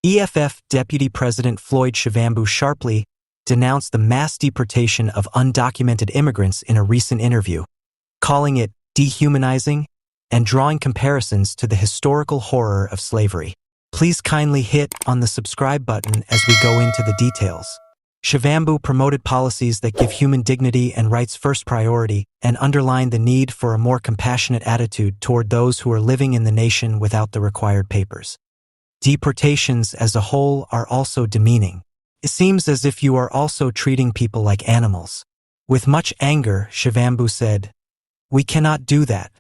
EFF Deputy President Floyd Shivambu sharply denounced the mass deportation of undocumented immigrants in a recent interview, calling it dehumanizing and drawing comparisons to the historical horror of slavery. Please kindly hit on the subscribe button as we go into the details. Shivambu promoted policies that give human dignity and rights first priority and underlined the need for a more compassionate attitude toward those who are living in the nation without the required papers. Deportations as a whole are also demeaning. It seems as if you are also treating people like animals. With much anger, Shivambu said, "We cannot do that."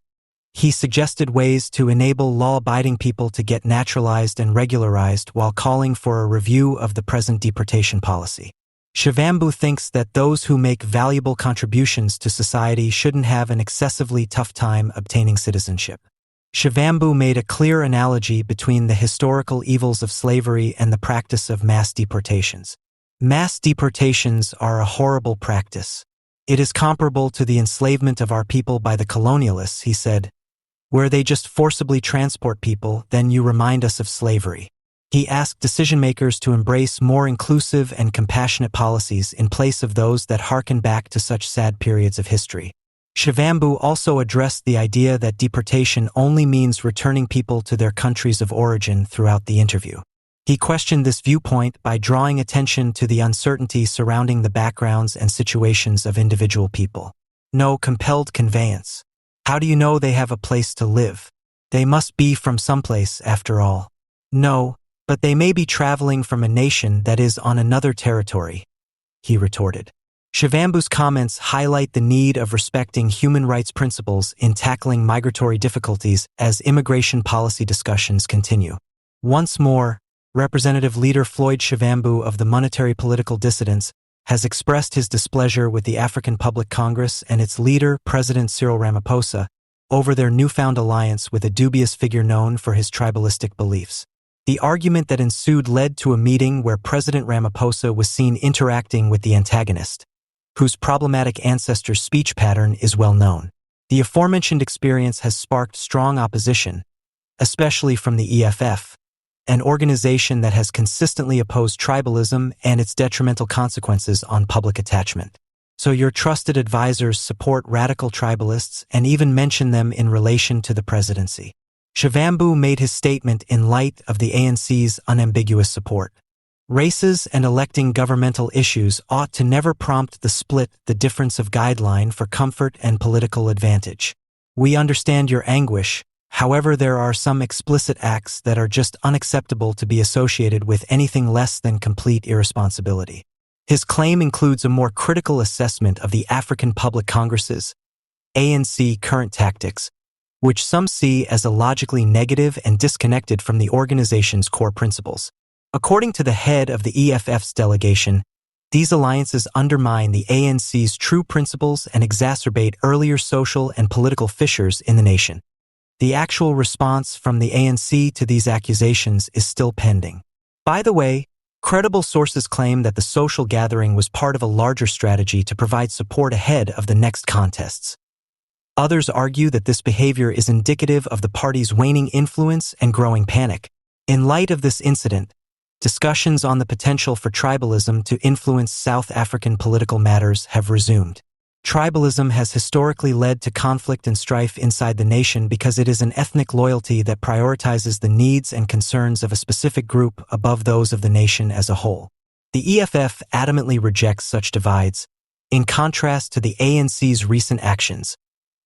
He suggested ways to enable law-abiding people to get naturalized and regularized while calling for a review of the present deportation policy. Shivambu thinks that those who make valuable contributions to society shouldn't have an excessively tough time obtaining citizenship. Shivambu made a clear analogy between the historical evils of slavery and the practice of mass deportations. Mass deportations are a horrible practice. It is comparable to the enslavement of our people by the colonialists, he said, where they just forcibly transport people, then you remind us of slavery. He asked decision-makers to embrace more inclusive and compassionate policies in place of those that harken back to such sad periods of history. Shivambu also addressed the idea that deportation only means returning people to their countries of origin throughout the interview. He questioned this viewpoint by drawing attention to the uncertainty surrounding the backgrounds and situations of individual people. No compelled conveyance. How do you know they have a place to live? They must be from someplace, after all. No, but they may be traveling from a nation that is on another territory, he retorted. Shivambu's comments highlight the need of respecting human rights principles in tackling migratory difficulties as immigration policy discussions continue. Once more, Representative Leader Floyd Shivambu of the Monetary Political Dissidents has expressed his displeasure with the African Public Congress and its leader, President Cyril Ramaphosa, over their newfound alliance with a dubious figure known for his tribalistic beliefs. The argument that ensued led to a meeting where President Ramaphosa was seen interacting with the antagonist, whose problematic ancestor's speech pattern is well known. The aforementioned experience has sparked strong opposition, especially from the EFF, an organization that has consistently opposed tribalism and its detrimental consequences on public attachment. So your trusted advisors support radical tribalists and even mention them in relation to the presidency. Shivambu made his statement in light of the ANC's unambiguous support. Races and electing governmental issues ought to never prompt the difference of guideline for comfort and political advantage. We understand your anguish, however there are some explicit acts that are just unacceptable to be associated with anything less than complete irresponsibility. His claim includes a more critical assessment of the African Public Congress's ANC current tactics, which some see as illogically negative and disconnected from the organization's core principles. According to the head of the EFF's delegation, these alliances undermine the ANC's true principles and exacerbate earlier social and political fissures in the nation. The actual response from the ANC to these accusations is still pending. By the way, credible sources claim that the social gathering was part of a larger strategy to provide support ahead of the next contests. Others argue that this behavior is indicative of the party's waning influence and growing panic. In light of this incident, discussions on the potential for tribalism to influence South African political matters have resumed. Tribalism has historically led to conflict and strife inside the nation because it is an ethnic loyalty that prioritizes the needs and concerns of a specific group above those of the nation as a whole. The EFF adamantly rejects such divides, in contrast to the ANC's recent actions,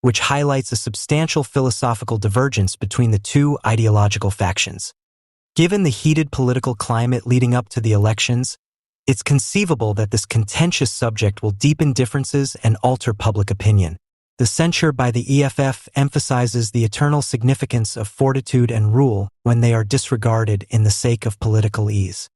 which highlights a substantial philosophical divergence between the two ideological factions. Given the heated political climate leading up to the elections, it's conceivable that this contentious subject will deepen differences and alter public opinion. The censure by the EFF emphasizes the eternal significance of fortitude and rule when they are disregarded in the sake of political ease.